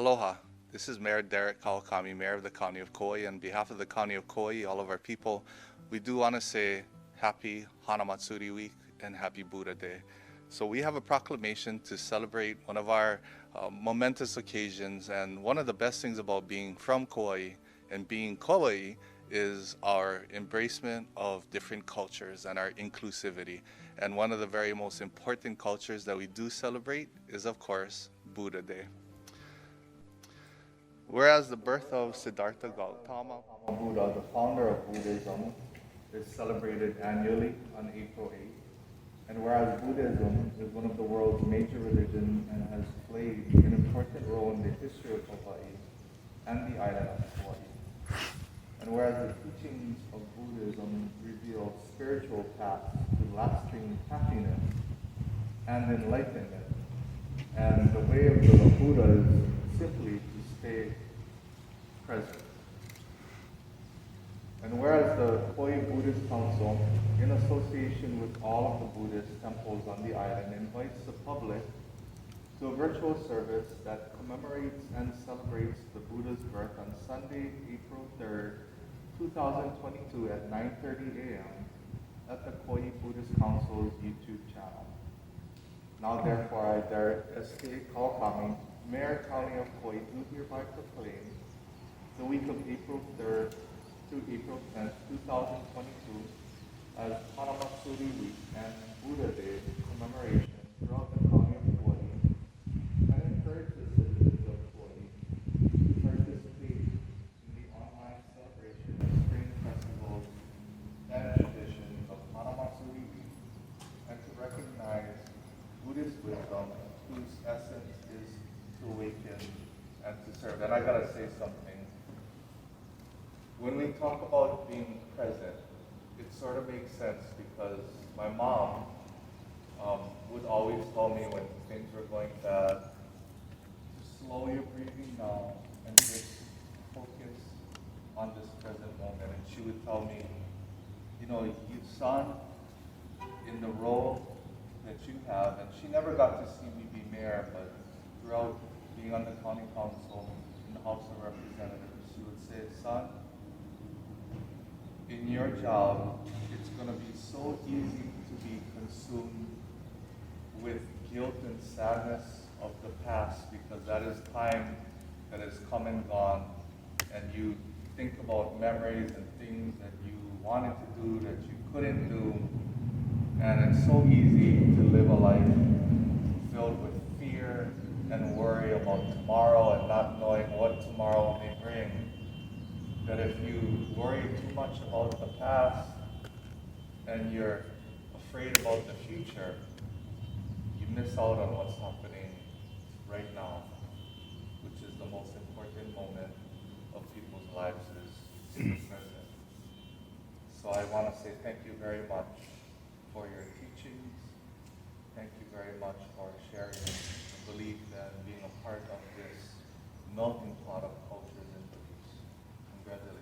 Aloha. This is Mayor Derek Kawakami, Mayor of the County of Kauai. On behalf of the County of Kauai, all of our people, we do want to say happy Hanamatsuri week and happy Buddha Day. So we have a proclamation to celebrate one of our momentous occasions, and one of the best things about being from Kauai and being Kauai is our embracement of different cultures and our inclusivity. And one of the very most important cultures that we do celebrate is, of course, Buddha Day. Whereas the birth of Siddhartha Gautama Buddha, the founder of Buddhism, is celebrated annually on April 8th, and whereas Buddhism is one of the world's major religions and has played an important role in the history of Hawaii and the island of Hawaii, and whereas the teachings of Buddhism reveal spiritual paths to lasting happiness and enlightenment, and the way of the Buddha is simply to stay present. And whereas the Kauai Buddhist Council, in association with all of the Buddhist temples on the island, invites the public to a virtual service that commemorates and celebrates the Buddha's birth on Sunday, April 3rd, 2022 at 9:30 a.m. at the Kauai Buddhist Council's YouTube channel. Now therefore I, Derek S.K. Kawakami, Mayor County of Kauai, do hereby proclaim the week of April 3rd to April 10th, 2022 as Hanamatsuri Week and Buddha Day commemoration throughout the County of Kauai, and encourage the citizens of Kauai to participate in the online celebration of spring festivals and traditions of Hanamatsuri Week, and to recognize Buddhist wisdom whose essence is to awaken and to serve. And I gotta say something. When we talk about being present, it sort of makes sense because my mom would always tell me when things were going bad, to slow your breathing down and just focus on this present moment. And she would tell me, you know, you son, in the role that you have, and she never got to see me be mayor, but throughout being on the county council in the House of Representatives, she would say, son, in your job, it's going to be so easy to be consumed with guilt and sadness of the past, because that is time that has come and gone, and you think about memories and things that you wanted to do that you couldn't do, and it's so easy to live a life filled with fear and worry about tomorrow and not knowing what tomorrow may bring. That if you worry too much about the past and you're afraid about the future, you miss out on what's happening right now, which is the most important moment of people's lives, is in the present. So I want to say thank you very much for your teachings. Thank you very much for sharing the belief and being a part of this melting pot of cultures and beliefs. Congratulations.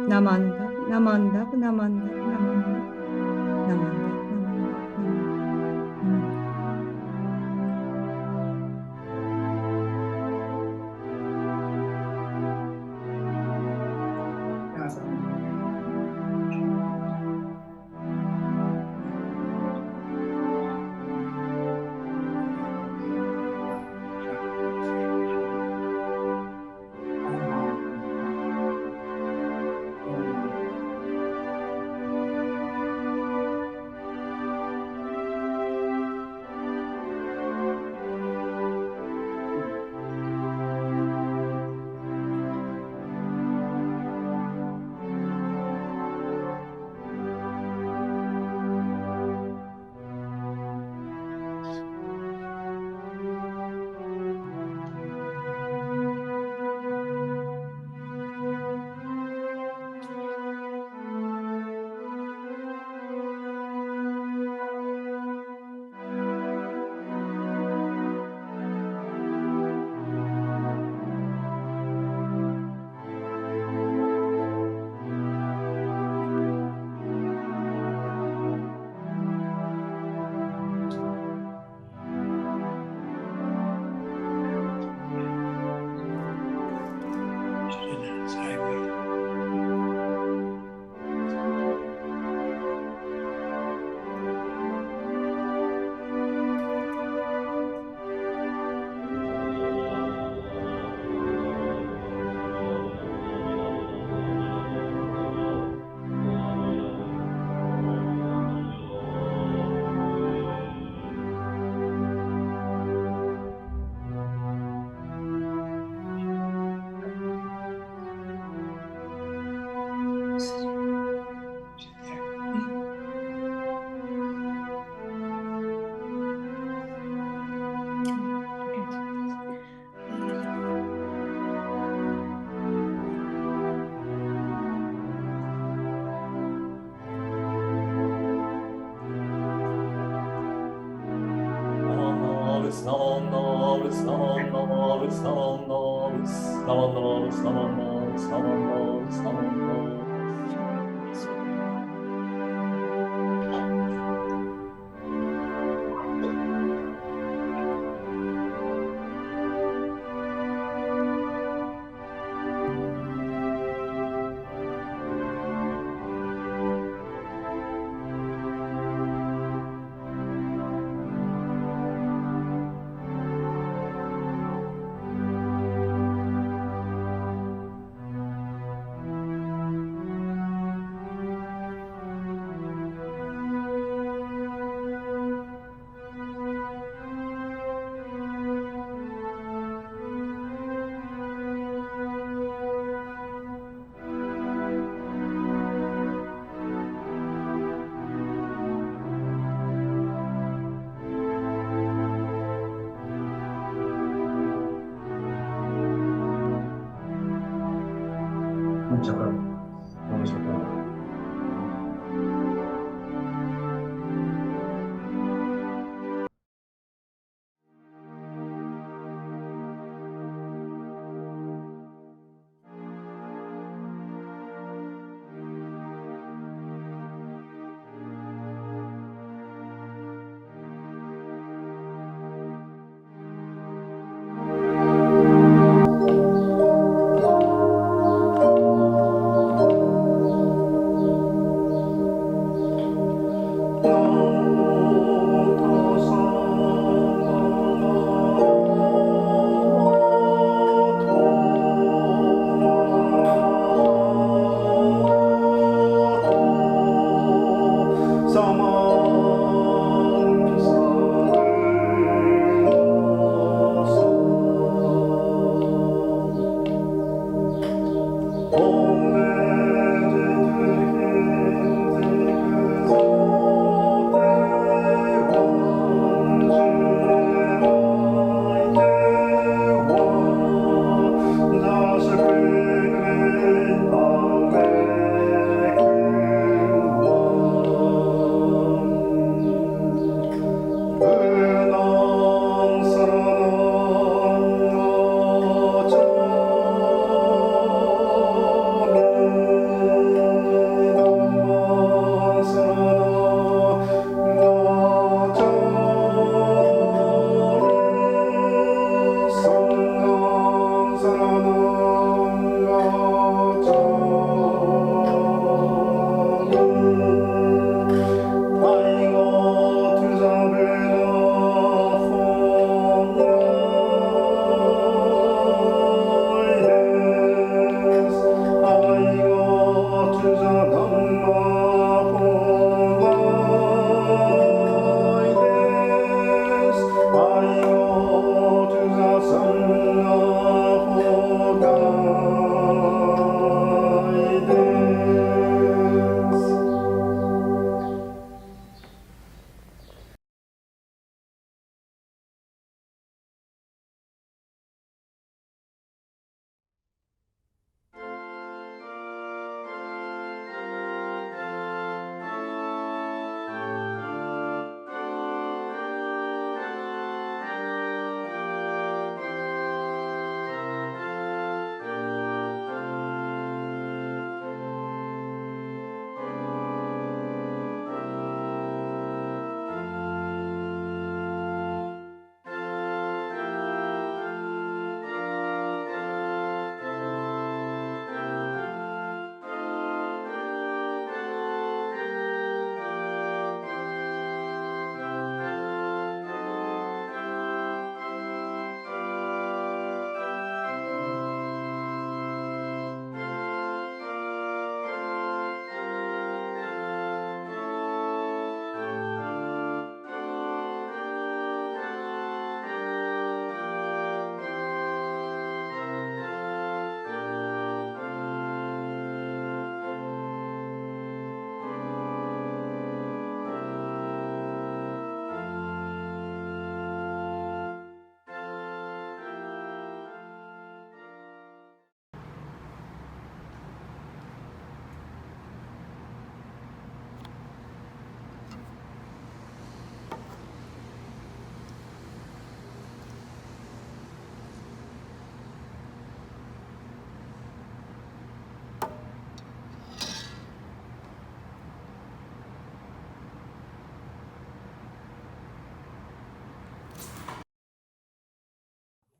Namanda, namanda, namanda, namanda, namanda,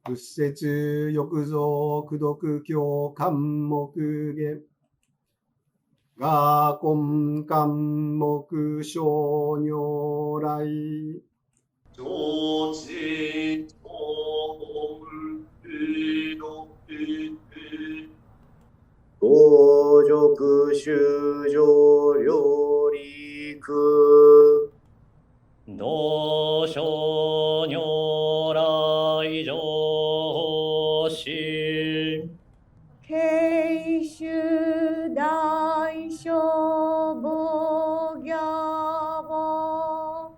仏説欲蔵功徳教漢目下が根漢目小如来上智長本不六五辱修上両陸道小如来上心慶州大消防ギャボ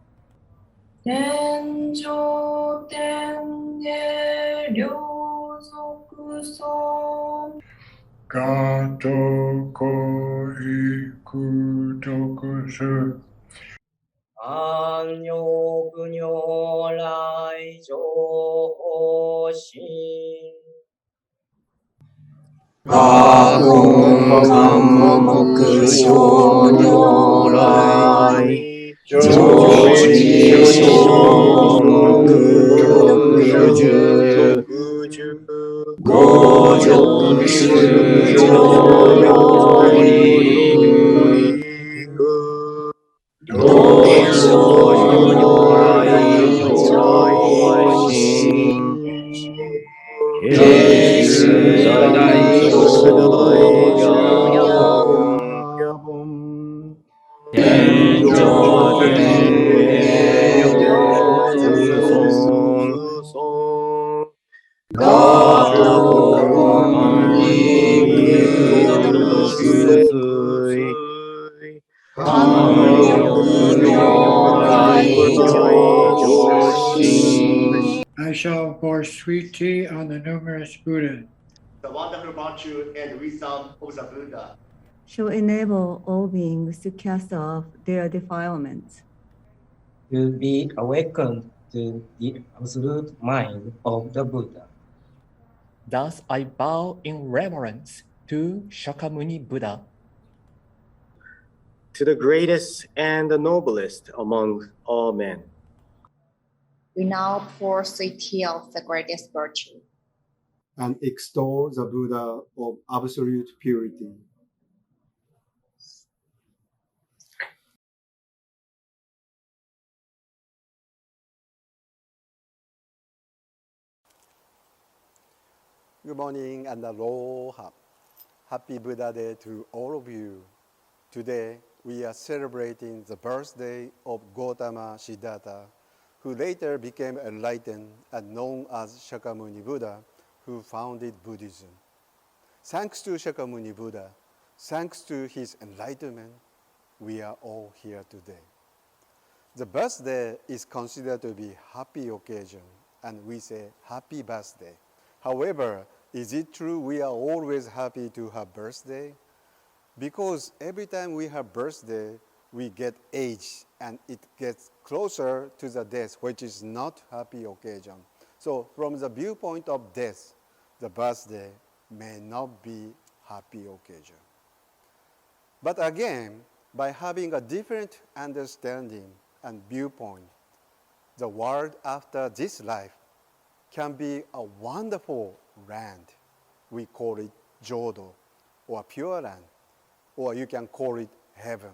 天上天下両族尊ガトコイク徳ス安如如来上心阿公漢目小如来上智小目六十五辱修上両陸道小如来上心慶州大消天上天下両族尊ガトコ肉毒水安如如来上心 I shall pour sweet tea on the numerous Buddhas. the wonderful virtue and wisdom of the Buddha. shall enable all beings to cast off their defilements, to be awakened to the absolute mind of the Buddha. Thus I bow in reverence to Shakyamuni Buddha, To the greatest and the noblest among all men. We now pour sweet tea of the greatest virtue. and extol the Buddha of absolute purity. Good morning and aloha. Happy Buddha Day to all of you. Today, we are celebrating the birthday of Gautama Siddhartha, who later became enlightened and known as Shakyamuni Buddha, who founded Buddhism. Thanks to Shakyamuni Buddha, thanks to his enlightenment, we are all here today. The birthday is considered to be a happy occasion, and we say happy birthday. However, is it true we are always happy to have birthday? Because every time we have birthday, we get age and it gets closer to the death, which is not happy occasion. So from the viewpoint of death, the birthday may not be happy occasion. But again, by having a different understanding and viewpoint, the world after this life can be a wonderful land. We call it Jodo, or pure land, or you can call it heaven.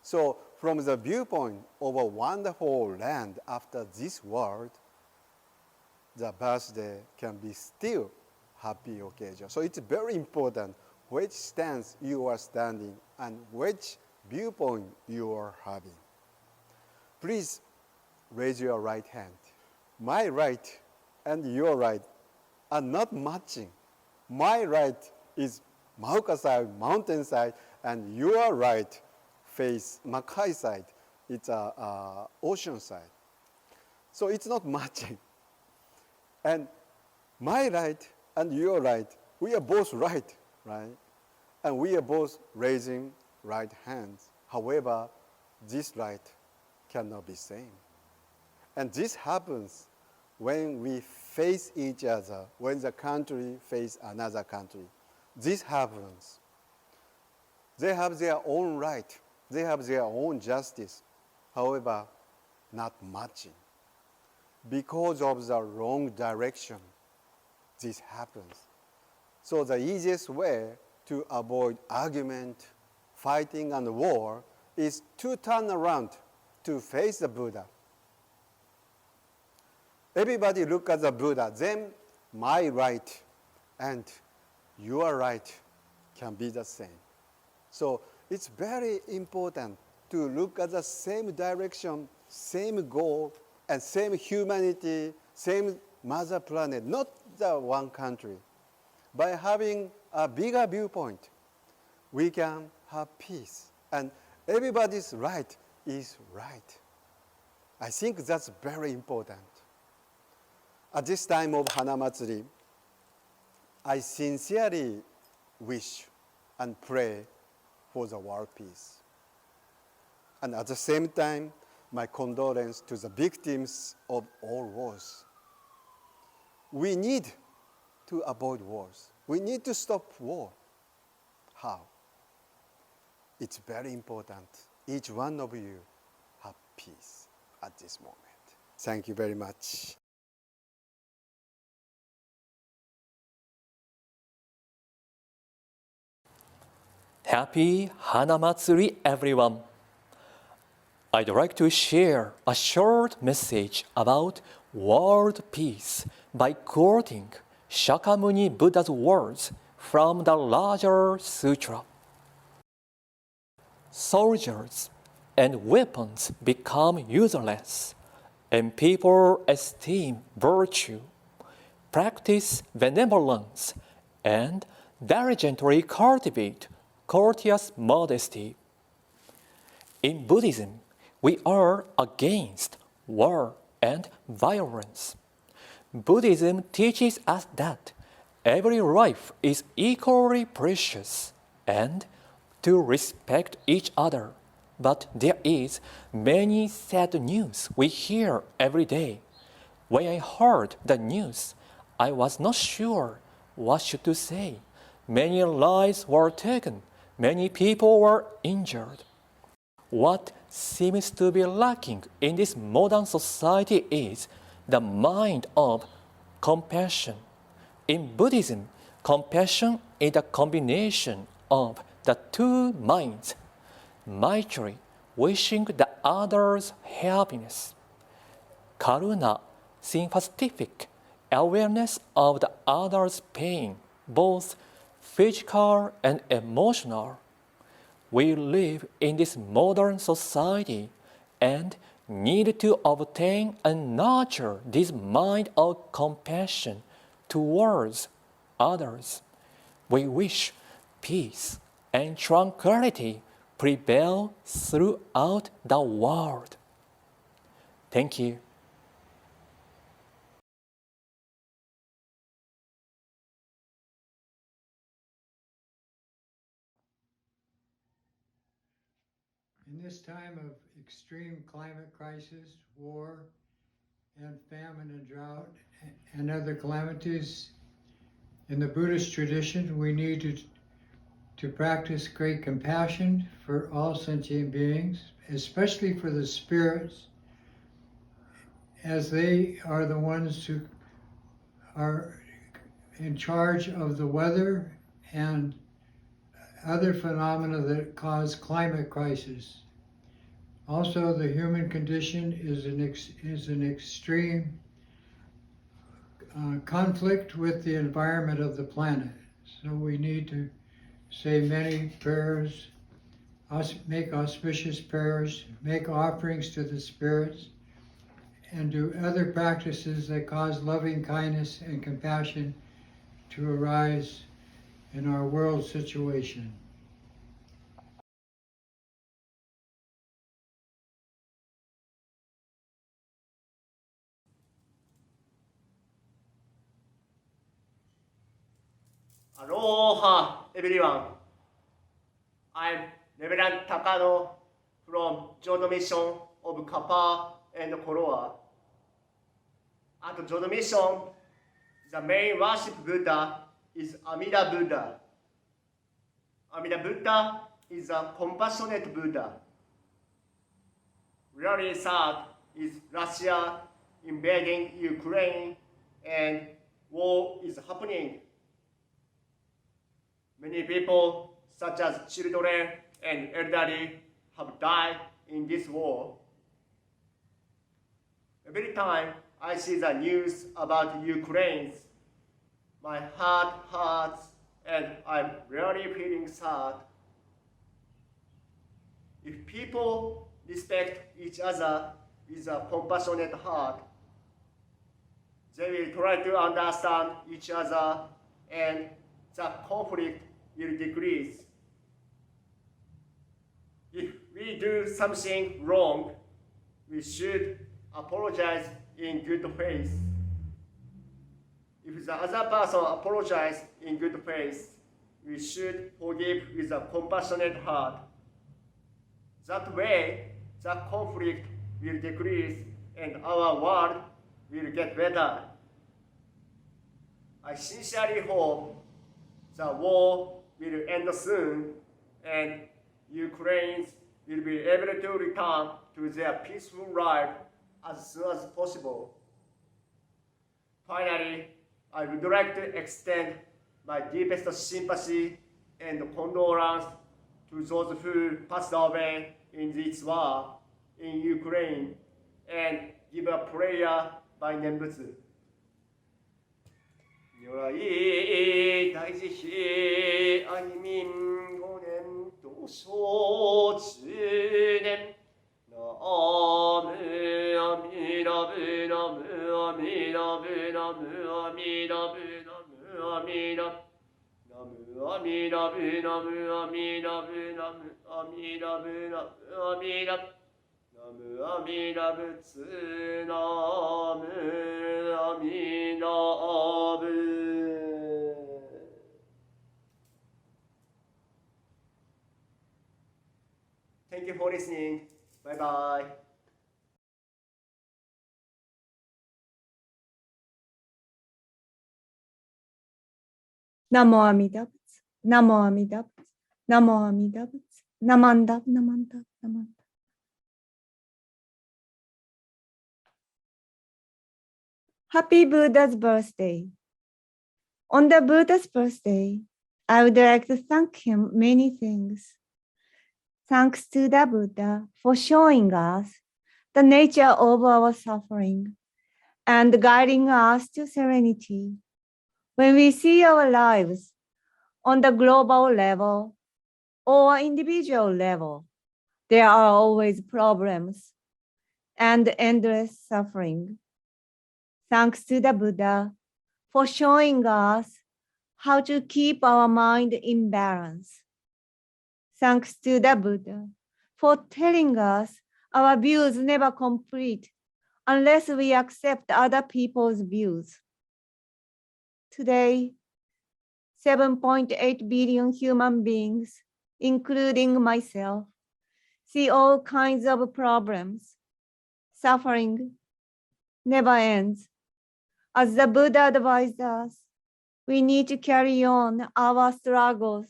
So from the viewpoint of a wonderful land after this world, the birthday can be still happy occasion. So it's very important which stance you are standing and which viewpoint you are having. Please raise your right hand. My right and your right are not matching. My right is Mahuka side, mountain side, and your right face Makai side. It's ocean side. So it's not matching. And my right and your right, we are both right? And we are both raising right hands. However, this right cannot be same. And this happens when we face each other, when the country faces another country. This happens. They have their own right. They have their own justice. However, not matching. Because of the wrong direction, this happens. So the easiest way to avoid argument, fighting, and war is to turn around to face the Buddha. Everybody look at the Buddha, then my right and your right can be the same. So it's very important to look at the same direction, same goal, and same humanity, same mother planet, not the one country. By having a bigger viewpoint, we can have peace. And everybody's right is right. I think that's very important. At this time of Hanamatsuri, I sincerely wish and pray for the world peace. And at the same time, my condolence to the victims of all wars. We need to avoid wars. We need to stop war. How? It's very important. Each one of you have peace at this moment. Thank you very much. Happy Hanamatsuri, everyone! I'd like to share a short message about world peace by quoting Shakyamuni Buddha's words from the larger sutra. Soldiers and weapons become useless, and people esteem virtue, practice benevolence, and diligently cultivate courteous modesty. In Buddhism, we are against war and violence. Buddhism teaches us that every life is equally precious and to respect each other. But there is many sad news we hear every day. When I heard the news, I was not sure what to say. Many lives were taken. Many people were injured. What seems to be lacking in this modern society is the mind of compassion. In Buddhism, compassion is the combination of the two minds, Maitri, wishing the other's happiness, Karuna, sympathetic awareness of the other's pain, both physical and emotional. We live in this modern society and need to obtain and nurture this mind of compassion towards others. We wish peace and tranquility prevail throughout the world. Thank you. In this time of extreme climate crisis, war, and famine and drought and other calamities, in the Buddhist tradition, we need to practice great compassion for all sentient beings, especially for the spirits, as they are the ones who are in charge of the weather and other phenomena that cause climate crisis. Also, the human condition is an extreme conflict with the environment of the planet. So we need to say many prayers, make auspicious prayers, make offerings to the spirits, and do other practices that cause loving kindness and compassion to arise in our world situation. Aloha, everyone. I'm Reverend Takano from Jodo Mission of Kapaa and Koloa. At Jodo Mission, the main worship Buddha is Amida Buddha. Amida Buddha is a compassionate Buddha. Really sad is Russia invading Ukraine and war is happening. Many people, such as children and elderly, have died in this war. Every time I see the news about Ukraine, my heart hurts and I'm really feeling sad. If people respect each other with a compassionate heart, they will try to understand each other and the conflict will decrease. If we do something wrong, we should apologize in good faith. If the other person apologizes in good faith, we should forgive with a compassionate heart. That way, the conflict will decrease and our world will get better. I sincerely hope the war will end soon and Ukrainians will be able to return to their peaceful life as soon as possible. Finally, I would like to extend my deepest sympathy and condolence to those who passed away in this war in Ukraine and give a prayer by Nenbutsu. 如来大慈悲愛民5年同生10年ナムアミダブナムアミダブナムアミダブナムアミダナムアミダブナムアミダブナムアミダブナムアミダナムアミダ仏ナムアミダブ Thank you for listening. Bye bye. Namo Amida Butsu, Namo Amida Butsu, Namo Amida Butsu, Namanda, Namanda, Namanda. Happy Buddha's birthday. On the Buddha's birthday, I would like to thank him many things. Thanks to the Buddha for showing us the nature of our suffering and guiding us to serenity. When we see our lives on the global level or individual level, there are always problems and endless suffering. Thanks to the Buddha for showing us how to keep our mind in balance. Thanks to the Buddha for telling us our views never complete unless we accept other people's views. Today, 7.8 billion human beings, including myself, see all kinds of problems. Suffering never ends. As the Buddha advised us, we need to carry on our struggles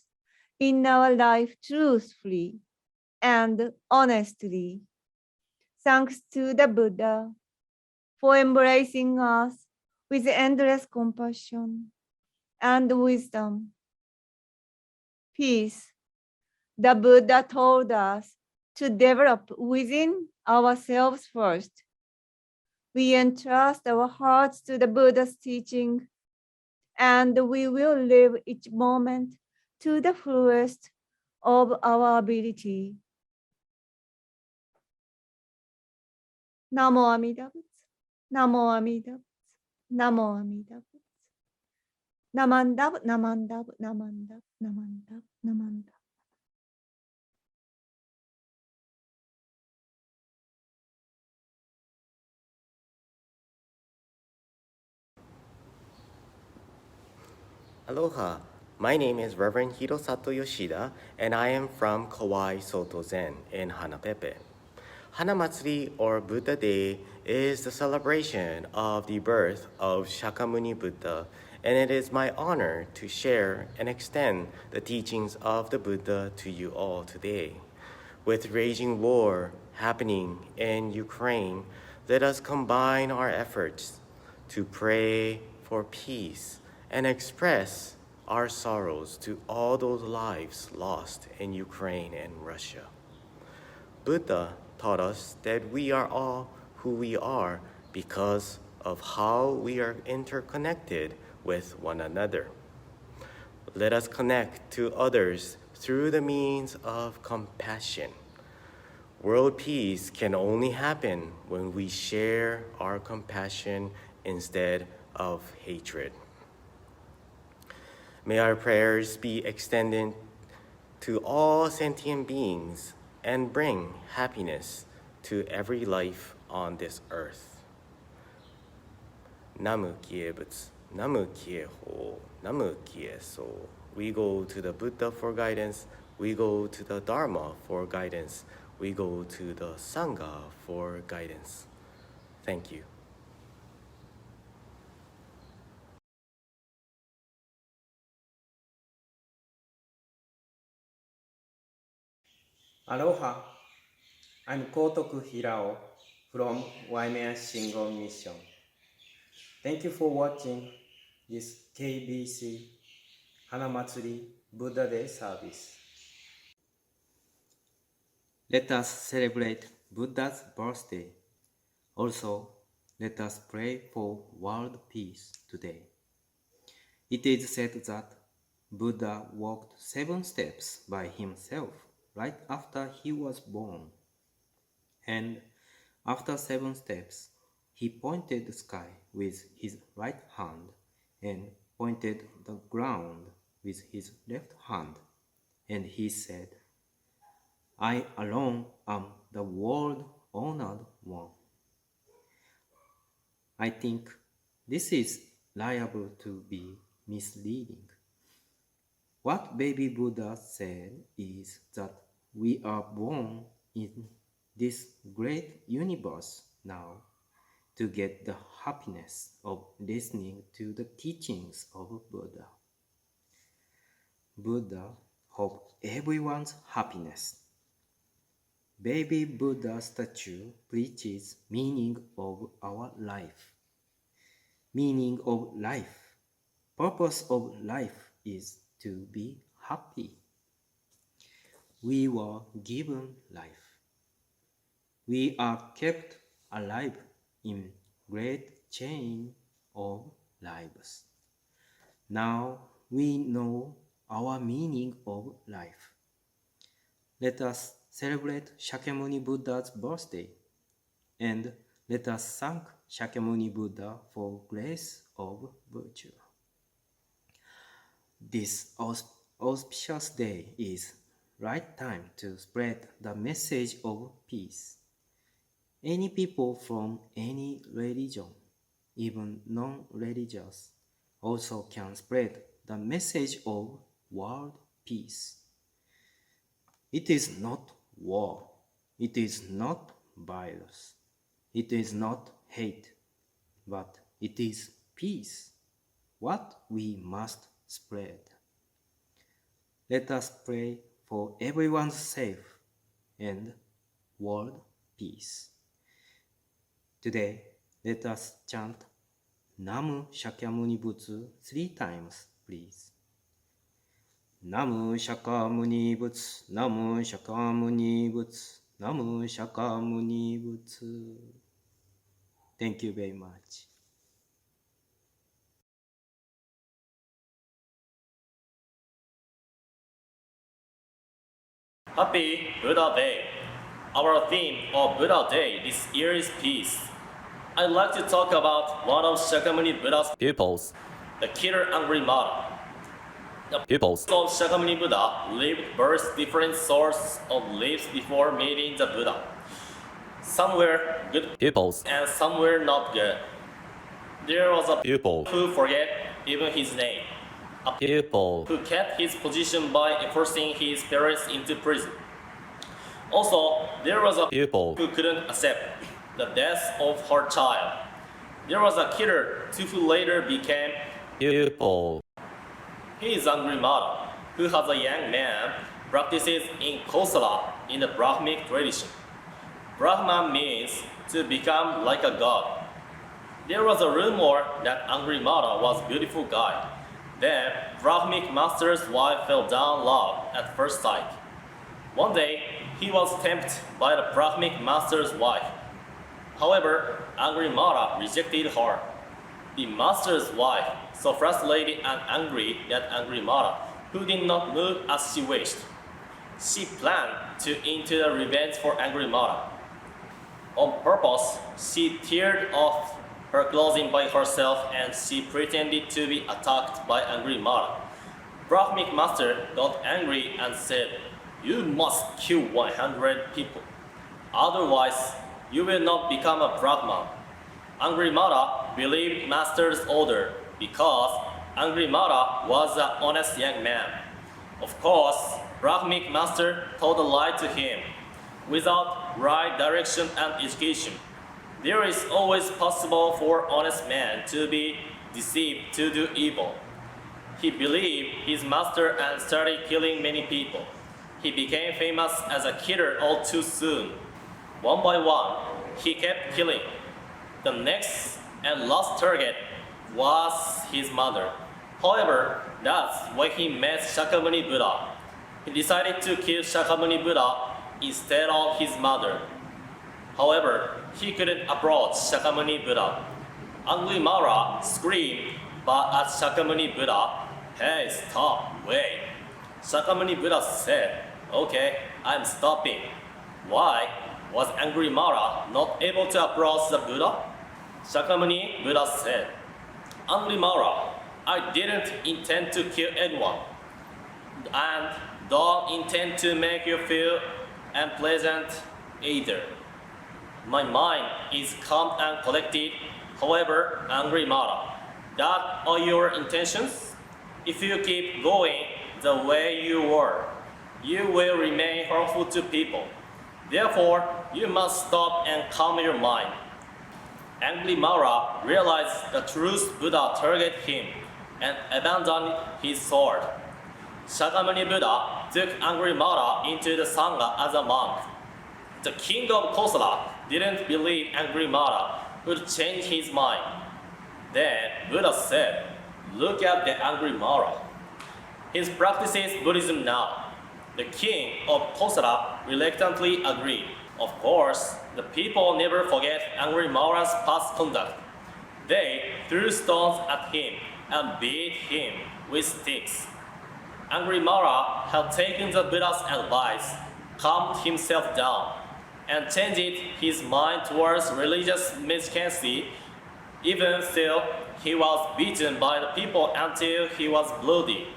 in our life truthfully and honestly. Thanks to the Buddha for embracing us with endless compassion and wisdom. Peace. The Buddha told us to develop within ourselves first. We entrust our hearts to the Buddha's teaching, and we will live each moment to the fullest of our ability. Namo Amida Butsu. Namo Amida Butsu. Namo Amida Butsu. Namandab, namandab, namandab, namandab, namandab. Aloha, my name is Reverend Hirosato Yoshida, and I am from Kauai Soto Zen in Hanapepe. Hanamatsuri, or Buddha Day, is the celebration of the birth of Shakyamuni Buddha, and it is my honor to share and extend the teachings of the Buddha to you all today. With raging war happening in Ukraine, let us combine our efforts to pray for peace and express our sorrows to all those lives lost in Ukraine and Russia. Buddha taught us that we are all who we are because of how we are interconnected with one another. Let us connect to others through the means of compassion. World peace can only happen when we share our compassion instead of hatred. May our prayers be extended to all sentient beings and bring happiness to every life on this earth. Namu Kie Butsu, Namu Kie Ho, Namu Kie So. We go to the Buddha for guidance. We go to the Dharma for guidance. We go to the Sangha for guidance. Thank you. Aloha, I'm Kotoku Hirao from Waimea Shingon Mission. Thank you for watching this KBC Hanamatsuri Buddha Day service. Let us celebrate Buddha's birthday. Also, let us pray for world peace today. It is said that Buddha walked 7 steps by himself right after he was born. And after 7 steps, he pointed the sky with his right hand and pointed the ground with his left hand. And he said, I alone am the world-honored one. I think this is liable to be misleading. What Baby Buddha said is that we are born in this great universe now to get the happiness of listening to the teachings of Buddha. Buddha hoped everyone's happiness. Baby Buddha statue preaches meaning of our life. Meaning of life, purpose of life is to be happy. We were given life. We are kept alive in great chain of lives. Now we know our meaning of life. Let us celebrate Shakyamuni Buddha's birthday, and let us thank Shakyamuni Buddha for grace of virtue. This auspicious day is right time to spread the message of peace. Any people from any religion, even non-religious, also can spread the message of world peace. It is not war. It is not violence. It is not hate. But it is peace, what we must spread. Let us pray for everyone's safe and world peace. Today, let us chant Namu Shakyamuni Butsu 3 times, please. Namu Shakyamuni Butsu, Namu Shakyamuni Butsu, Namu Shakyamuni Butsu. Thank you very much. Happy Buddha Day! Our theme of Buddha Day this year is peace. I'd like to talk about one of Shakyamuni Buddha's Pupils. the killer Angry Mara. The Pupils. of Shakyamuni Buddha lived birth different sorts of lives before meeting the Buddha. Some were good Pupils. and some were not good. There was a Pupil. who forget even his name. A Pupil. who kept his position by forcing his parents into prison. Also, there was a Pupil. who couldn't accept the death of her child. There was a killer who later became Pupil. he is Angry Mara, who has a young man practices in Kosala in the Brahmic tradition. Brahman means to become like a god. There was a rumor that Angry Mara was a beautiful guy. Then, Brahmic master's wife fell down love at first sight. One day, he was tempted by the Brahmic master's wife. However, Angry Mara rejected her. The master's wife, so frustrated and angry at Angry Mara, who did not move as she wished. She planned to enter the revenge for Angry Mara. On purpose, she teared off her clothing by herself and she pretended to be attacked by Angry Mara. Brahmic master got angry and said, "You must kill 100 people. Otherwise, you will not become a Brahman." Angry Mara believed master's order because Angry Mara was an honest young man. Of course, Brahmic master told a lie to him. Without right direction and education, there is always possible for honest man to be deceived to do evil. He believed his master and started killing many people. He became famous as a killer all too soon. One by one, he kept killing. The next and last target was his mother. However, that's when he met Shakyamuni Buddha. He decided to kill Shakyamuni Buddha instead of his mother. However, he couldn't approach Shakyamuni Buddha. Angry Mara screamed at Shakyamuni Buddha, "Hey, stop, wait." Shakyamuni Buddha said, "Okay, I'm stopping." Why was Angry Mara not able to approach the Buddha? Shakyamuni Buddha said, "Angry Mara, I didn't intend to kill anyone, and don't intend to make you feel unpleasant either. My mind is calm and collected. However, Angry Mara, that are your intentions? If you keep going the way you were, you will remain harmful to people. Therefore, you must stop and calm your mind." Angry Mara realized the truth Buddha targeted him and abandoned his sword. Shakyamuni Buddha took Angry Mara into the Sangha as a monk. The king of Kosala didn't believe Angry Mara would change his mind. Then Buddha said, Look at the angry Mara. He practices Buddhism now. The king of Kosara reluctantly agreed. Of course, the people never forget angry Mara's past conduct. They threw stones at him and beat him with sticks. Angry Mara had taken the Buddha's advice, calmed himself down, and changed his mind towards religious miscancy, even though he was beaten by the people until he was bloody.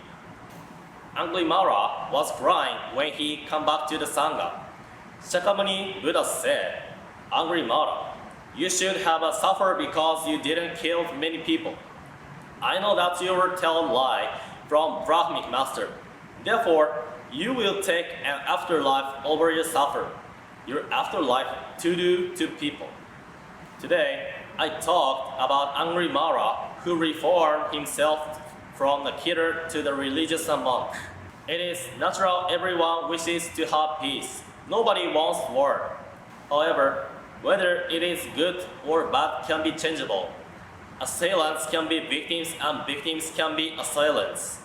Angry Mara was crying when he came back to the Sangha. Shakyamuni Buddha said, "Angry Mara, you should have suffered because you didn't kill many people. I know that you were telling lie from Brahmic master. Therefore, you will take an afterlife over your suffer, your afterlife to do to people." Today, I talked about angry Mara who reformed himself from the killer to the religious monk. It is natural everyone wishes to have peace. Nobody wants war. However, whether it is good or bad can be changeable. Assailants can be victims and victims can be assailants.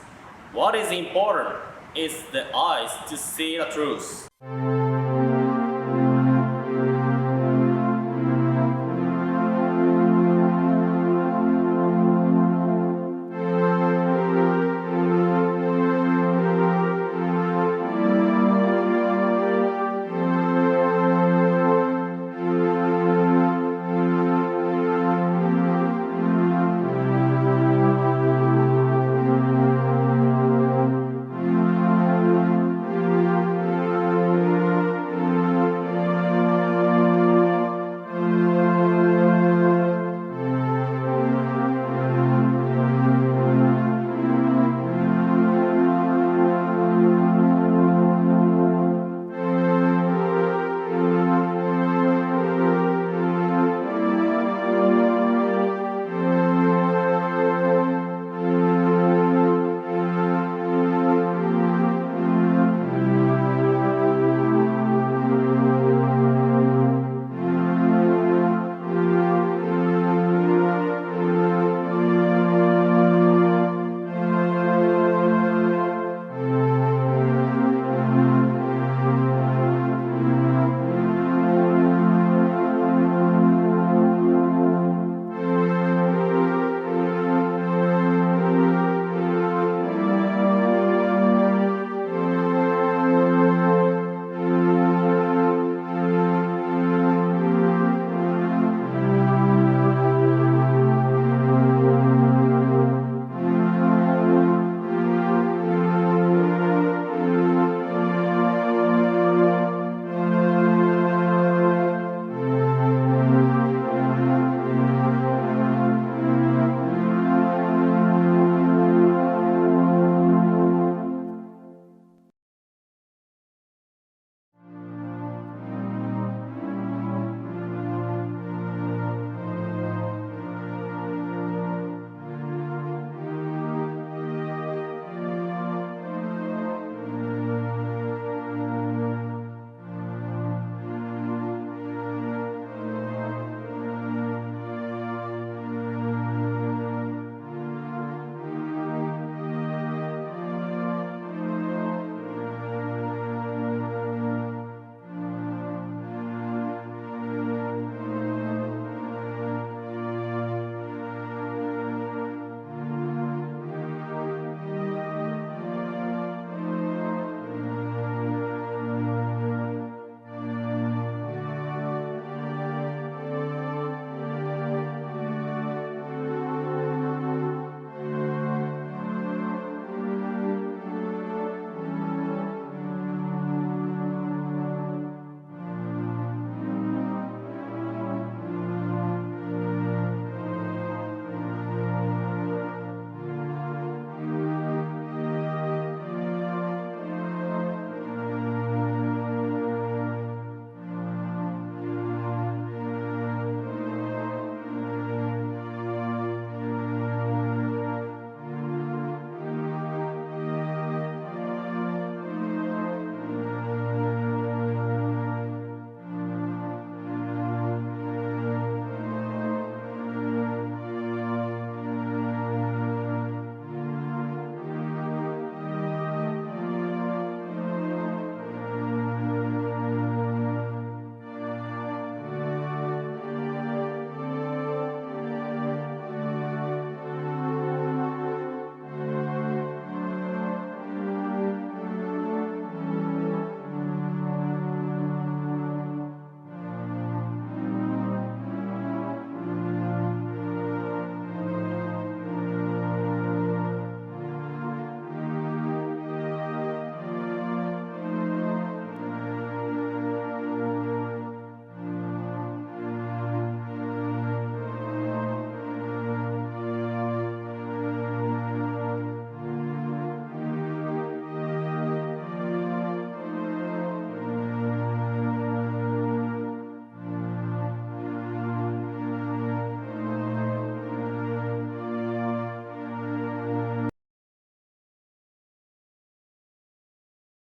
What is important is the eyes to see the truth.